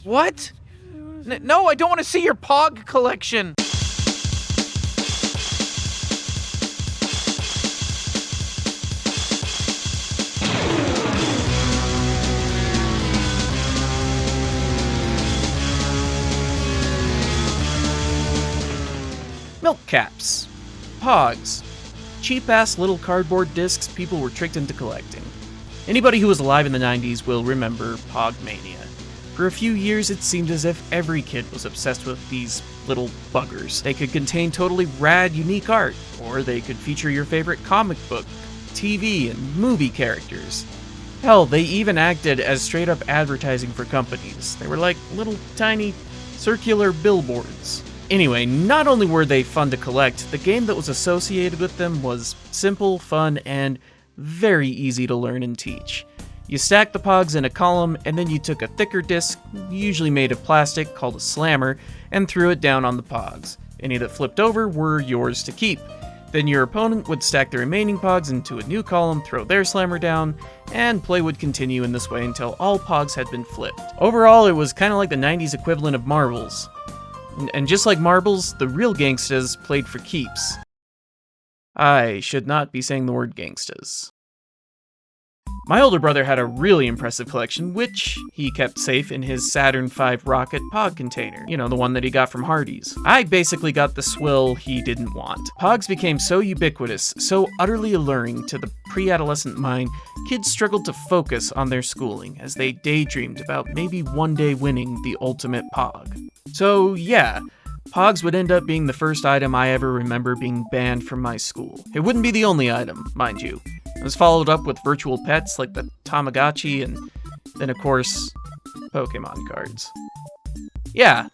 What? No, I don't want to see your POG collection. Milk caps. POGs. Cheap-ass little cardboard discs people were tricked into collecting. Anybody who was alive in the 90s will remember POG mania. For a few years, it seemed as if every kid was obsessed with these little buggers. They could contain totally rad, unique art, or they could feature your favorite comic book, TV, and movie characters. Hell, they even acted as straight-up advertising for companies. They were like little tiny circular billboards. Anyway, not only were they fun to collect, the game that was associated with them was simple, fun, and very easy to learn and teach. You stacked the POGs in a column, and then you took a thicker disc, usually made of plastic, called a slammer, and threw it down on the POGs. Any that flipped over were yours to keep. Then your opponent would stack the remaining POGs into a new column, throw their slammer down, and play would continue in this way until all POGs had been flipped. Overall, it was kind of like the 90s equivalent of marbles. And just like marbles, the real gangstas played for keeps. I should not be saying the word gangstas. My older brother had a really impressive collection, which he kept safe in his Saturn V rocket POG container. You know, the one that he got from Hardee's. I basically got the swill he didn't want. POGs became so ubiquitous, so utterly alluring to the pre-adolescent mind, kids struggled to focus on their schooling as they daydreamed about maybe one day winning the ultimate POG. So yeah, POGs would end up being the first item I ever remember being banned from my school. It wouldn't be the only item, mind you. It was followed up with virtual pets like the Tamagotchi and then of course, Pokemon cards. Yeah,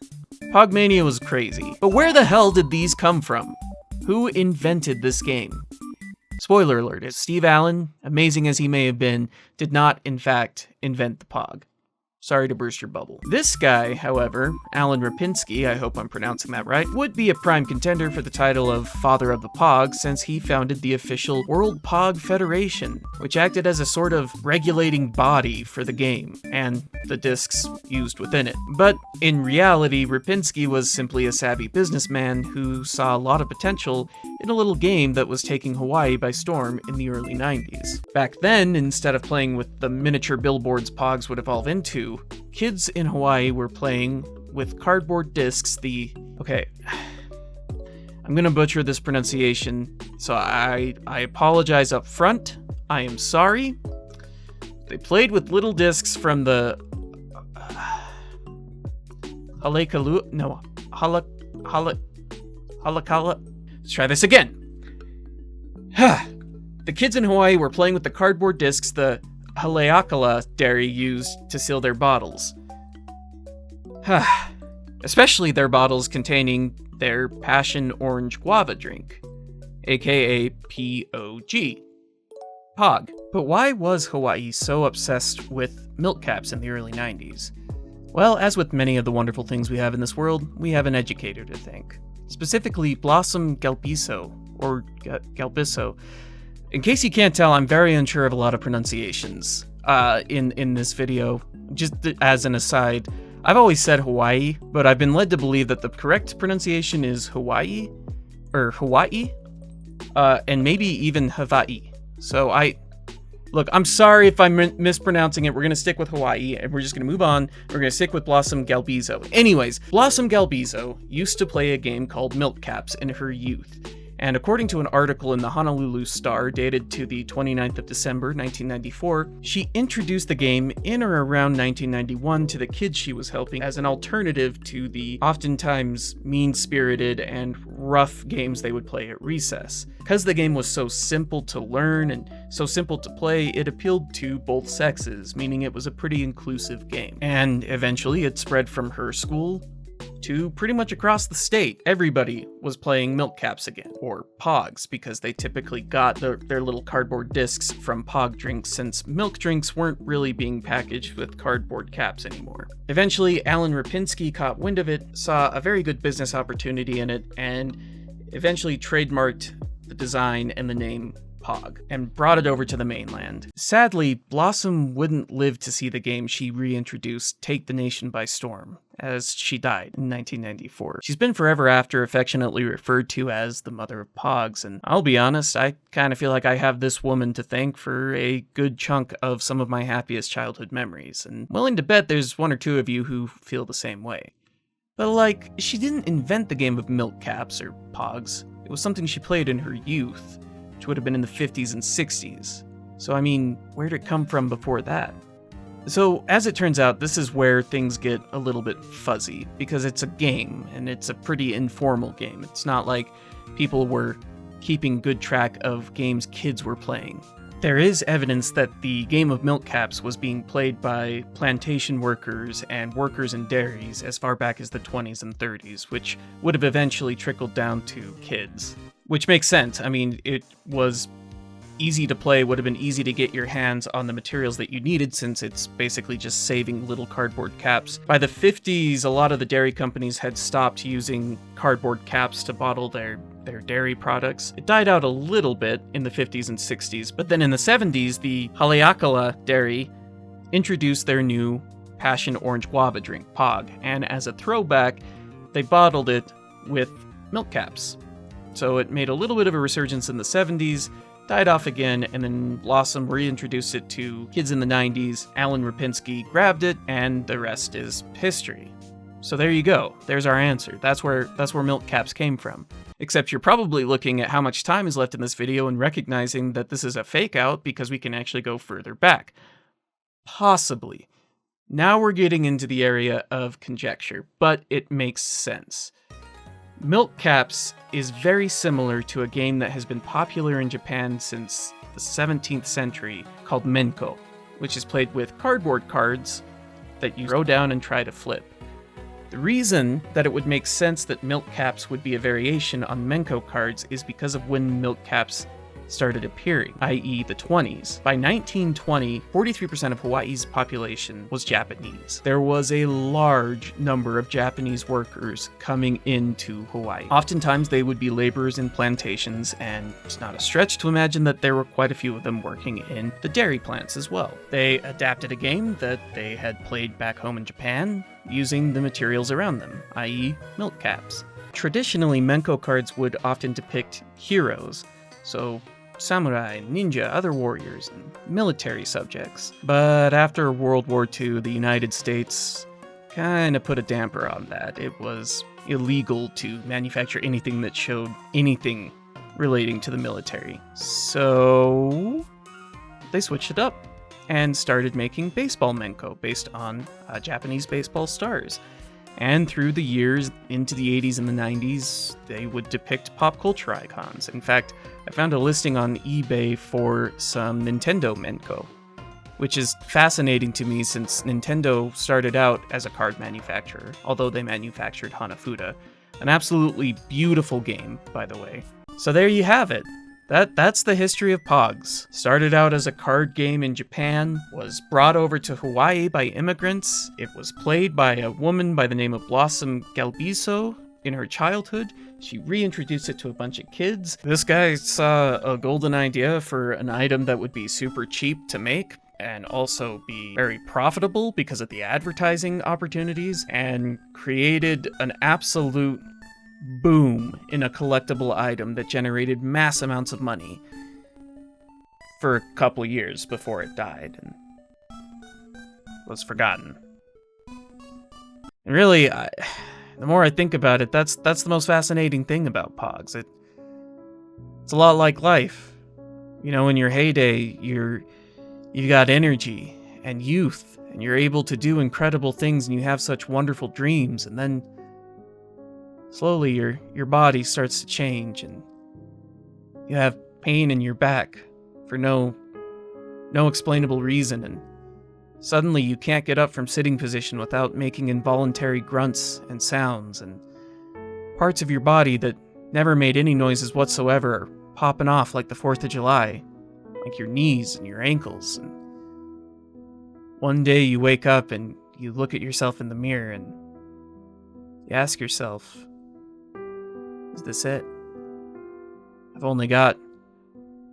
POG mania was crazy. But where the hell did these come from? Who invented this game? Spoiler alert, Steve Allen, amazing as he may have been, did not in fact invent the POG. Sorry to burst your bubble. This guy, however, Alan Rapinski, I hope I'm pronouncing that right, would be a prime contender for the title of Father of the POG since he founded the official World POG Federation, which acted as a sort of regulating body for the game, and the discs used within it. But in reality, Rapinski was simply a savvy businessman who saw a lot of potential in a little game that was taking Hawaii by storm in the early 90s. Back then, instead of playing with the miniature billboards POGs would evolve into, kids in Hawaii were playing with cardboard discs, okay, I'm gonna butcher this pronunciation, so I apologize up front. I am sorry. They played with little discs from the Halakala. Let's try this again. The kids in Hawaii were playing with the cardboard discs the Haleakala dairy used to seal their bottles. Especially their bottles containing their passion orange guava drink, aka POG. POG. But why was Hawaii so obsessed with milk caps in the early 90s? Well, as with many of the wonderful things we have in this world, we have an educator to thank. Specifically, Blossom Galbiso, or Galbiso. In case you can't tell, I'm very unsure of a lot of pronunciations in this video. Just as an aside, I've always said Hawaii, but I've been led to believe that the correct pronunciation is Hawaii, or Hawaii, and maybe even Hawaii. So look, I'm sorry if I'm mispronouncing it. We're going to stick with Hawaii, and we're just going to move on. We're going to stick with Blossom Galbiso. Anyways, Blossom Galbiso used to play a game called Milk Caps in her youth. And according to an article in the Honolulu Star dated to the 29th of December, 1994, she introduced the game in or around 1991 to the kids she was helping as an alternative to the oftentimes mean-spirited and rough games they would play at recess. Because the game was so simple to learn and so simple to play, it appealed to both sexes, meaning it was a pretty inclusive game. And eventually it spread from her school to pretty much across the state. Everybody was playing milk caps again, or POGs, because they typically got their little cardboard discs from POG drinks since milk drinks weren't really being packaged with cardboard caps anymore. Eventually, Alan Rapinski caught wind of it, saw a very good business opportunity in it, and eventually trademarked the design and the name Pog and brought it over to the mainland. Sadly, Blossom wouldn't live to see the game she reintroduced take the nation by storm, as she died in 1994. She's been forever after affectionately referred to as the mother of Pogs, and I'll be honest, I kind of feel like I have this woman to thank for a good chunk of some of my happiest childhood memories, and I'm willing to bet there's one or two of you who feel the same way. But like, she didn't invent the game of milk caps or Pogs. It was something she played in her youth, which would have been in the 50s and 60s. So I mean, where'd it come from before that? So, as it turns out, this is where things get a little bit fuzzy, because it's a game, and it's a pretty informal game. It's not like people were keeping good track of games kids were playing. There is evidence that the game of milk caps was being played by plantation workers and workers in dairies as far back as the 20s and 30s, which would have eventually trickled down to kids. Which makes sense. I mean, it was easy to play, would have been easy to get your hands on the materials that you needed, since it's basically just saving little cardboard caps. By the 50s, a lot of the dairy companies had stopped using cardboard caps to bottle their dairy products. It died out a little bit in the 50s and 60s, but then in the 70s, the Haleakala dairy introduced their new passion orange guava drink, Pog, and as a throwback, they bottled it with milk caps. So it made a little bit of a resurgence in the 70s, died off again, and then Blossom reintroduced it to kids in the 90s. Alan Rapinski grabbed it, and the rest is history. So there you go. There's our answer. That's where milk caps came from. Except you're probably looking at how much time is left in this video and recognizing that this is a fake out because we can actually go further back. Possibly. Now we're getting into the area of conjecture, but it makes sense. Milk caps is very similar to a game that has been popular in Japan since the 17th century called Menko, which is played with cardboard cards that you throw down and try to flip. The reason that it would make sense that milk caps would be a variation on Menko cards is because of when milk caps started appearing, i.e. the 20s. By 1920, 43% of Hawaii's population was Japanese. There was a large number of Japanese workers coming into Hawaii. Oftentimes they would be laborers in plantations, and it's not a stretch to imagine that there were quite a few of them working in the dairy plants as well. They adapted a game that they had played back home in Japan using the materials around them, i.e. milk caps. Traditionally, Menko cards would often depict heroes, so samurai, ninja, other warriors, and military subjects. But after World War II, the United States kind of put a damper on that. It was illegal to manufacture anything that showed anything relating to the military. So they switched it up and started making baseball Menko based on Japanese baseball stars. And through the years, into the 80s and the 90s, they would depict pop culture icons. In fact, I found a listing on eBay for some Nintendo Menko, which is fascinating to me since Nintendo started out as a card manufacturer, although they manufactured Hanafuda. An absolutely beautiful game, by the way. So there you have it. That's the history of Pogs. Started out as a card game in Japan, was brought over to Hawaii by immigrants. It was played by a woman by the name of Blossom Galbiso in her childhood. She reintroduced it to a bunch of kids. This guy saw a golden idea for an item that would be super cheap to make and also be very profitable because of the advertising opportunities, and created an absolute boom in a collectible item that generated mass amounts of money for a couple years before it died and was forgotten. And really, the more I think about it, that's the most fascinating thing about Pogs. It's a lot like life. You know, in your heyday, you've got energy and youth, and you're able to do incredible things, and you have such wonderful dreams, and then slowly your body starts to change, and you have pain in your back for no explainable reason, and suddenly you can't get up from sitting position without making involuntary grunts and sounds, and parts of your body that never made any noises whatsoever are popping off like the 4th of July, like your knees and your ankles. And one day you wake up and you look at yourself in the mirror and you ask yourself, is this it? I've only got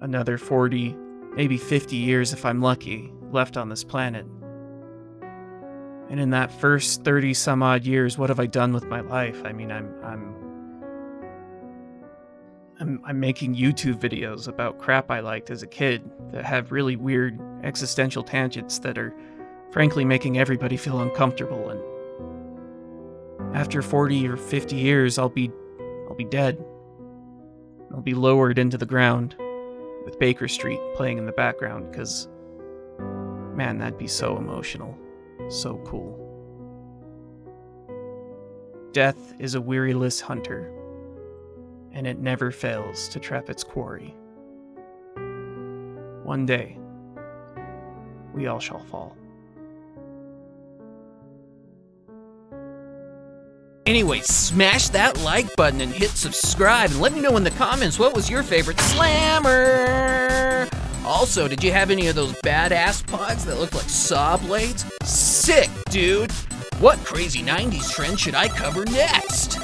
another 40, maybe 50 years if I'm lucky, left on this planet. And in that first 30 some odd years, what have I done with my life? I mean, I'm making YouTube videos about crap I liked as a kid that have really weird existential tangents that are frankly making everybody feel uncomfortable. And after 40 or 50 years, I'll be dead. I'll be lowered into the ground with Baker Street playing in the background, because, man, that'd be so emotional. So cool. Death is a weariless hunter, and it never fails to trap its quarry. One day, we all shall fall. Anyway, smash that like button and hit subscribe, and let me know in the comments what was your favorite slammer! Also, did you have any of those badass pods that look like saw blades? Sick, dude! What crazy 90s trend should I cover next?